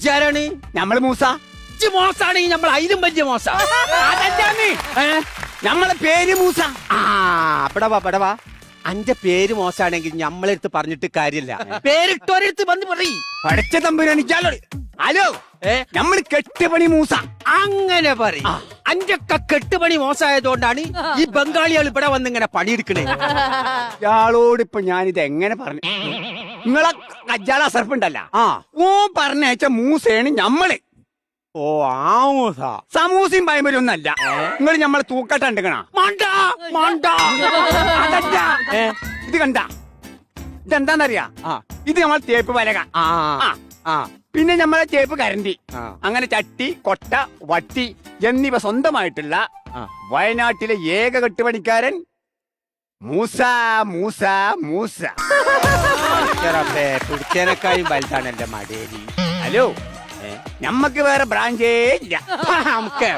ഇജ്ജാരാണ്? നമ്മള് മൂസ. ഇജ്ജ് മോശാണെങ്കിൽ നമ്മൾ അതിലും വലിയ മോശ. അതല്ലാന്ന്. നമ്മളെ പേര് മൂസ. പടവാ അന്റെ പേര് മോശാണെങ്കിൽ നമ്മളെടുത്ത് പറഞ്ഞിട്ട് കാര്യമില്ല. പേരിട്ടോരെടുത്ത് വന്ന് പറയും. പഠിച്ച തമ്പുരാനിച്ചാലോ. ഹലോ, നമ്മൾ കെട്ടുപണി മൂസ. അങ്ങനെ പറയും. അന്റെ കെട്ടുപണി മോശമായതുകൊണ്ടാണ് ഈ ബംഗാളികൾ ഇവിടെ വന്ന് ഇങ്ങനെ പണിയെടുക്കണേ. ഇയാളോട് ഇപ്പൊ ഞാനിത് എങ്ങനെ പറഞ്ഞു? നിങ്ങളെ കജ്ജാള സർപ്പുണ്ടല്ല, ഓ പറഞ്ഞയച്ച മൂസയാണ് ഞമ്മള്. ഓ ആ മൂസ. സമൂസയും പയമ്പലൊന്നല്ല. നിങ്ങൾ ഞമ്മളെ തൂക്കട്ടുണ്ടണ. അതല്ല, ഇത് കണ്ട, ഇതെന്താന്നറിയാ? ഇത് നമ്മൾ തേപ്പ് പലക. പിന്നെ നമ്മളെ തേപ്പ് കരണ്ടി. അങ്ങനെ ചട്ടി, കൊട്ട, വട്ടി എന്നിവ സ്വന്തമായിട്ടുള്ള വയനാട്ടിലെ ഏക കെട്ടുപണിക്കാരൻ മൂസ. മൂസ മൂസ പിടിച്ചേനക്കായും വലുതാണ് എന്റെ മടേരി. ഹലോ, ഞമ്മക്ക് വേറെ ബ്രാഞ്ചേ ഇല്ല. നമുക്ക്